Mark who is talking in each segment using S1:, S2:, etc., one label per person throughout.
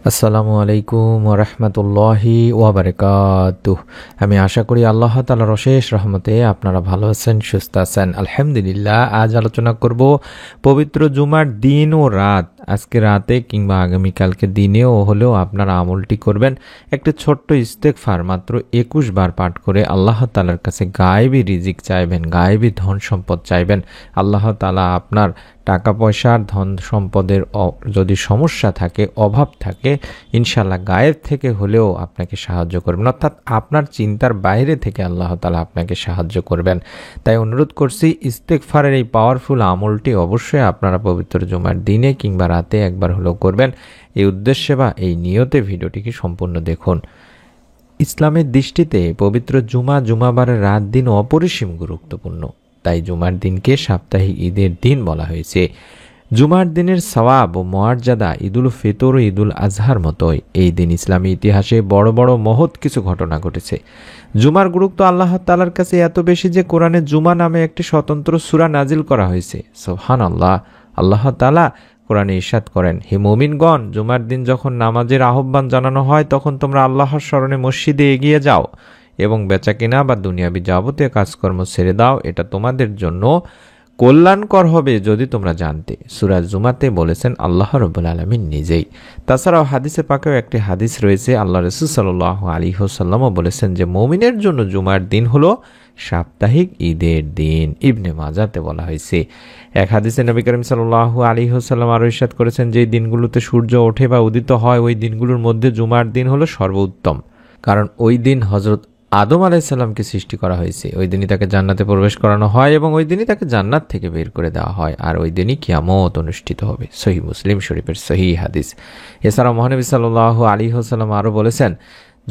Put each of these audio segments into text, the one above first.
S1: আসসালামু আলাইকুম ওরহমতুল্লাহি ওয়াবারাকাতুহ। আমি আশা করি আল্লাহ তাআলার অশেষ রহমতে আপনারা ভালো আছেন, সুস্থ আছেন। আলহামদুলিল্লাহ। আজ আলোচনা করব পবিত্র জুমার দিন ও রাত। আজকে রাতে কিংবা আগামীকালকে দিনেও হলেও আপনারা আমলটি করবেন। একটি ছোট্ট ইস্তেগফার মাত্র ২১ বার পাঠ করে আল্লাহ তাআলার কাছে গায়েবী রিজিক চাইবেন, গায়েবী ধন সম্পদ চাইবেন। আল্লাহ তাআলা আপনার টাকা পয়সার, ধন সম্পদের যদি সমস্যা থাকে, অভাব থাকে, ইনশাল্লাহ গায়েব থেকে হলেও আপনাকে সাহায্য করবেন, অর্থাৎ আপনার চিন্তার বাইরে থেকে আল্লাহ তাআলা আপনাকে সাহায্য করবেন। তাই অনুরোধ করছি, ইস্তেগফারের এই পাওয়ারফুল আমলটি অবশ্যই আপনারা পবিত্র জুমার দিনে কিংবা রাতে একবার হলেও করবেন। এই উদ্দেশ্যে বা এই নিয়তে ভিডিওটিকে সম্পূর্ণ দেখুন। ইসলামের দৃষ্টিতে পবিত্র জুমাবারের রাত দিন অপরিসীম গুরুত্বপূর্ণ। তাই জুমার দিনকে সাপ্তাহিক ঈদের দিন বলা হয়েছে। জুমার দিনের সওয়াব ও মর্যাদা ঈদুল ফিতর ও ঈদুল আজহার মতোই। এই দিন ইসলামী ইতিহাসে বড় বড় মহৎ কিছু ঘটনা ঘটেছে। জুমার গুরুত্ব আল্লাহ তাআলার কাছে এত বেশি যে কোরআনে জুমা নামে একটি স্বতন্ত্র সূরা নাজিল করা হয়েছে। সুবহানাল্লাহ। আল্লাহ তাআলা কোরআনে ইরশাদ করেন, হে মুমিনগণ, জুমার দিন যখন নামাজের আহ্বান জানানো হয় তখন তোমরা আল্লাহর স্মরণে মসজিদে এগিয়ে যাও এবং বেচাকেনা বা দুনিয়াবি যাবতীয় কাজকর্ম ছেড়ে দাও। এটা তোমাদের জন্য কল্যাণকর হবে যদি তোমরা জানতে। সূরা জুমাতে বলেছেন আল্লাহ রাব্বুল আলামিন নিজেই। তাছাড়াও হাদিসে পাকেও একটি হাদিস রয়েছে, আল্লাহ রাসূল সাল্লাল্লাহু আলাইহি ওয়াসাল্লামও বলেছেন যে মুমিনের জন্য জুমার দিন হলো সাপ্তাহিক ঈদের দিন। ইবনে মাজাতে বলা হয়েছে। এক হাদিসে নবী করিম সাল্লাল্লাহু আলাইহি ওয়াসাল্লাম আরো ইরশাদ করেছেন, যে দিনগুলোতে সূর্য ওঠে বা উদিত হয় ওই দিনগুলোর মধ্যে জুমার দিন হলো সর্বোত্তম। কারণ ওই দিন হযরত আদম আলাইহিসসালামকে সৃষ্টি করা হয়েছে। ওই দিনই তাকে জান্নাতে প্রবেশ করানো হয় এবং ওই দিনই তাকে জান্নাত থেকে বের করে দেওয়া হয়। আর ওই দিনই কিয়ামত অনুষ্ঠিত হবে। সহিহ মুসলিম শরীফের সহিহ হাদিস। এছাড়া মহানবী সাল্লাল্লাহু আলাইহি ওয়াসাল্লাম আরও বলেছেন,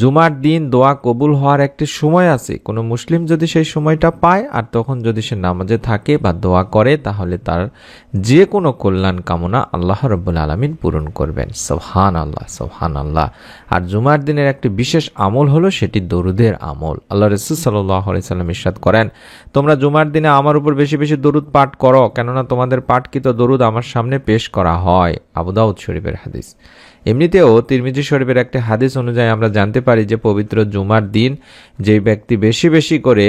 S1: জুমার দিন দোয়া কবুল হওয়ার একটি সময় আছে। কোনো মুসলিম যদি সেই সময়টা পায় আর তখন যদি সে নামাজে থাকে বা দোয়া করে, তাহলে তার যে কোনো কল্যাণ কামনা আল্লাহ রাব্বুল আলামিন পূরণ করবেন। সুবহানাল্লাহ, সুবহানাল্লাহ। আর জুমার দিনের একটি বিশেষ আমল হলো সেটি দরুদের আমল। আল্লাহ রাসূল সাল্লাল্লাহু আলাইহি সাল্লাম ইরশাদ করেন, তোমরা জুমার দিনে আমার উপর বেশি বেশি দরুদ পাঠ করো, কেননা তোমাদের পাঠকৃত দরুদ আমার সামনে পেশ করা হয়। আবু দাউদ শরীফের হাদিস। এমনিতেও তিরমিজি শরীফের একটি হাদিস অনুযায়ী আমরা জানতে পারি যে পবিত্র জুমার দিন যে ব্যক্তি বেশি বেশি করে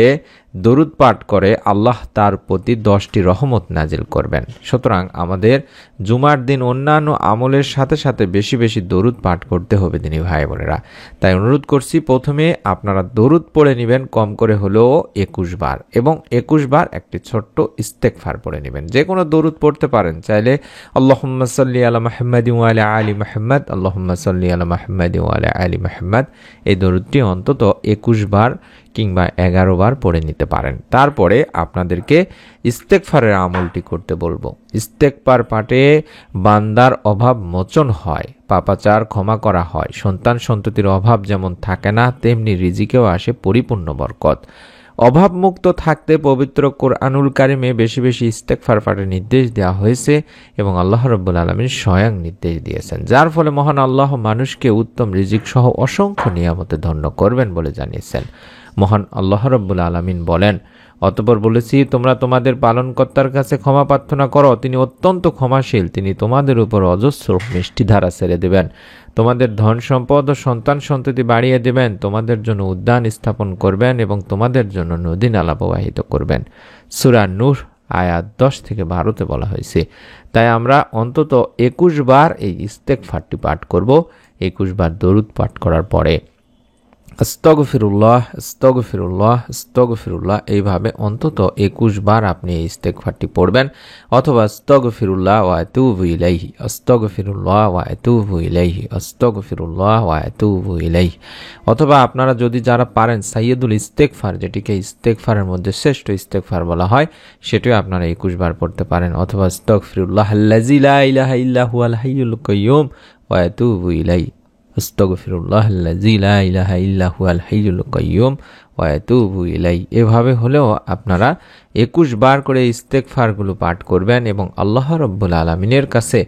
S1: দরুদ পাঠ করে আল্লাহ তার প্রতি 10টি রহমত নাজিল করবেন। সুতরাং আমাদের জুমার দিন অন্যান্য আমলের সাথে সাথে বেশি বেশি দরুদ পাঠ করতে হবে দিনী ভাই বোনেরা। তাই অনুরোধ করছি, প্রথমে আপনারা দরুদ পড়ে নেবেন কম করে হলেও 21 বার, এবং 21 বার একটি ছোট্ট ইস্তেগফার পড়ে নেবেন। যে কোনো দরুদ পড়তে পারেন, চাইলে আল্লাহুম্মা সাল্লি আলা মুহাম্মাদি ওয়া আলা আলি মুহাম্মাদ, আল্লাহুম্মা সাল্লি আলা মুহাম্মাদি ওয়া আলা আলি মুহাম্মাদ, এই দরুদটি অন্তত 21 বার কিংবা 11 বার পড়ে নিতে পারেন। তারপরে আপনাদেরকে ইস্তেগফারের আমলটি করতে বলবো। ইস্তেগফার পাঠে বান্দার অভাব মোচন হয়, পাপাচার ক্ষমা করা হয়, সন্তান সন্ততির অভাব যেমন থাকে না তেমনি রিজিকেও আসে পরিপূর্ণ বরকত। অভাবমুক্ত থাকতে পবিত্র কোরআনুল কারিমে বেশি বেশি ইস্তেগফার পাঠের নির্দেশ দেওয়া হয়েছে এবং আল্লাহ রাব্বুল আলামিন স্বয়ং নির্দেশ দিয়েছেন, যার ফলে মহান আল্লাহ মানুষকে উত্তম রিজিক সহ অসংখ্য নিয়ামতে ধন্য করবেন বলে জানিয়েছেন। মহান আল্লাহ রাব্বুল আলামিন বলেন, অতঃপর বলেছি, তোমরা তোমাদের পালনকর্তার কাছে ক্ষমা প্রার্থনা করো, তিনি অত্যন্ত ক্ষমাশীল, তিনি তোমাদের উপর অজস্র মিষ্টি ধারা ছেড়ে দেবেন, তোমাদের ধন সম্পদ ও সন্তান সন্ততি বাড়িয়ে দেবেন, তোমাদের জন্য উদ্যান স্থাপন করবেন এবং তোমাদের জন্য নদী নালা প্রবাহিত করবেন। সূরা নূহ আয়াত 10 থেকে 12তে বলা হয়েছে। তাই আমরা অন্তত 21 বার এই ইস্তেগফারটি পাঠ করব। 21 বার দরুদ পাঠ করার পরে আস্তাগফিরুল্লাহ, আস্তাগফিরুল্লাহ, আস্তাগফিরুল্লাহ, এইভাবে অন্তত 21 বার আপনি এই ইস্তেগফারটি পড়বেন, অথবা আস্তাগফিরুল্লাহ ওয়া আতুবু ইলাইহি, আস্তাগফিরুল্লাহ ওয়া আতুবু ইলাইহি, আস্তাগফিরুল্লাহ ওয়া আতুবু ইলাইহি। অথবা আপনারা যদি যারা পারেন সাইয়্যিদুল ইস্তেগফার, যেটিকে ইস্তেগফারের মধ্যে শ্রেষ্ঠ ইস্তেগফার বলা হয়, সেটিও আপনারা 21 বার পড়তে পারেন, অথবা আস্তাগফিরুল্লাহ আল্লাযী লা ইলাহা ইল্লা হুয়াল হাইয়ুল কাইয়্যুম ওয়া আতুবু ইলাইহি, আস্তাগফিরুল্লাহ আল্লাযী লা ইলাহা ইল্লা হুয়াল হাইয়ুল কাইয়্যুম ওয়া আতুবু ইলাই। এভাবে হলেও আপনারা 21 বার করে ইস্তেগফারগুলো পাঠ করবেন এবং আল্লাহ রাব্বুল আলামিনের কাছে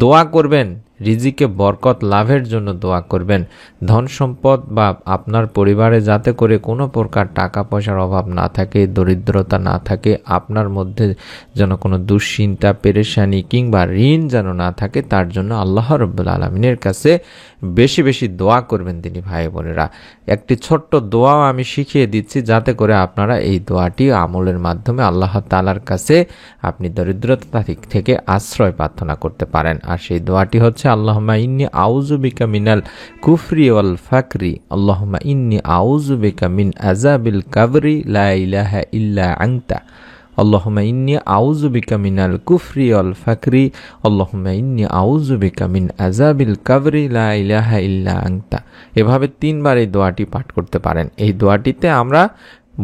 S1: দোয়া করবেন, রিজিকে বরকত লাভের জন্য দোয়া করবেন। ধন সম্পদ বা আপনার পরিবারে যাতে করে কোনো প্রকার টাকা পয়সার অভাব না থাকে, দরিদ্রতা না থাকে, আপনার মধ্যে যেন কোনো দুশ্চিন্তা, পেরেশানি কিংবা ঋণ যেন না থাকে, তার জন্য আল্লাহ রাব্বুল আলামিনের কাছে বেশি বেশি দোয়া করবেন তিনি ভাই বোনেরা। একটি ছোট্ট দোয়াও আমি শিখিয়ে দিচ্ছি যাতে করে আপনারা এই দোয়াটি আমলের মাধ্যমে আল্লাহ তাআলার কাছে আপনি দরিদ্রতা থেকে আশ্রয় প্রার্থনা করতে পারেন। আর সেই দোয়াটি হচ্ছে আল্লাহুম্মা ইন্নী আউযু বিকা মিনাল কুফরি ওয়াল ফাকরি, আল্লাহুম্মা ইন্নী আউযু বিকা মিন আযাবিল কাবরি লা ইলাহা ইল্লা আনতা, আল্লাহুম্মা ইন্নী আউযু বিকা মিনাল কুফরি ওয়াল ফাকরি, আল্লাহুম্মা ইন্নী আউযু বিকা মিন আযাবিল কাবরি লা ইলাহা ইল্লা আনতা। এভাবে 3 বার এই দোয়াটি পাঠ করতে পারেন। এই দোয়াটিতে আমরা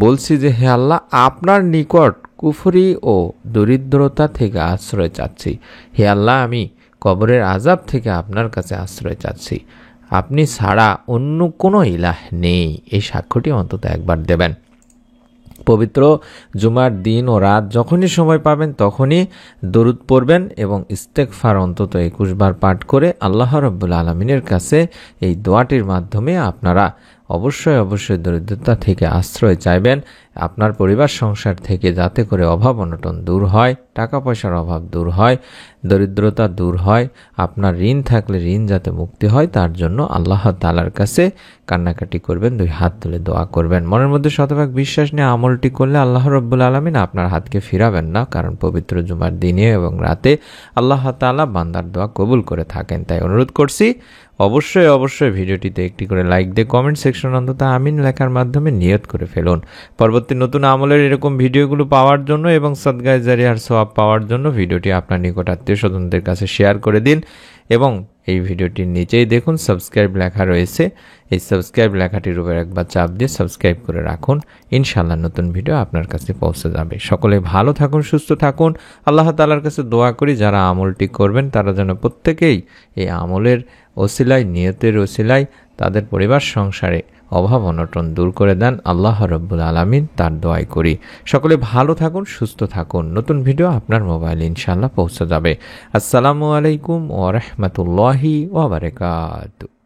S1: বলছি যে হে আল্লাহ, আপনার নিকট কুফরি ও দরিদ্রতা থেকে আশ্রয় চাচ্ছি। হে আল্লাহ, আমি কবরের আযাব থেকে আপনার কাছে আশ্রয় চাচ্ছি। আপনি ছাড়া অন্য কোনো ইলাহ নেই। এই সাক্ষ্যটি অন্তত একবার দেবেন। পবিত্র জুমার দিন ও রাত যখনই সময় পাবেন তখনই দরুদ পড়বেন এবং ইস্তেগফার অন্তত 21 বার পাঠ করে আল্লাহ রাব্বুল আলামিনের কাছে এই দোয়াটির মাধ্যমে আপনারা অবশ্যই দরিদ্রতা থেকে আশ্রয় চাইবেন। আপনার পরিবার সংসার থেকে যাতে করে অভাব অনটন দূর হয়, টাকা পয়সার অভাব দূর হয়, দরিদ্রতা দূর হয়, আপনার ঋণ থাকলে ঋণ যাতে মুক্তি হয়, তার জন্য আল্লাহ তাআলার কাছে কান্নাকাটি করবেন, 2 হাত তুলে দোয়া করবেন। মনের মধ্যে শতভাগ বিশ্বাস নিয়ে আমলটি করলে আল্লাহ রাব্বুল আলামিন আপনার হাতকে ফিরাবেন না, কারণ পবিত্র জুমার দিনে এবং রাতে আল্লাহ তাআলা বান্দার দোয়া কবুল করে থাকেন। তাই অনুরোধ করছি অবশ্যই ভিডিওটিতে একটি করে লাইক দিয়ে কমেন্ট সেকশন অন্তত আমিন লেখার মাধ্যমে নিয়ত করে ফেলুন। পরবর্তী নতুন আমলের এরকম ভিডিওগুলো পাওয়ার জন্য এবং সদকায়ে জারিয়ার সওয়াব পাওয়ার জন্য ভিডিওটি আপনার নিকট আত্মীয়-স্বজনদের কাছে শেয়ার করে দিন এবং এই ভিডিওটির নিচেই দেখুন সাবস্ক্রাইব লেখা রয়েছে। এই সাবস্ক্রাইব লেখাটির উপর একবার চাপ দিয়ে সাবস্ক্রাইব করে রাখুন। ইনশাআল্লাহ নতুন ভিডিও আপনার কাছে পৌঁছে যাবে। সকলে ভালো থাকুন, সুস্থ থাকুন। আল্লাহ তাআলার কাছে দোয়া করি যারা আমলটি করবেন তারা যেন প্রত্যেকেই এই আমলের ওসিলায়, নিয়তের ওসিলায় তাদের পরিবার সংসারে অভাব অনটন দূর করে দেন। আল্লাহ রাব্বুল আলামিন তার দোয়াই করি। সকলে ভালো থাকুন, সুস্থ থাকুন। নতুন ভিডিও আপনার মোবাইলে ইনশাআল্লাহ পৌঁছে যাবে। আসসালামু আলাইকুম ওয়া রাহমাতুল্লাহি ওয়া বারাকাতুহু।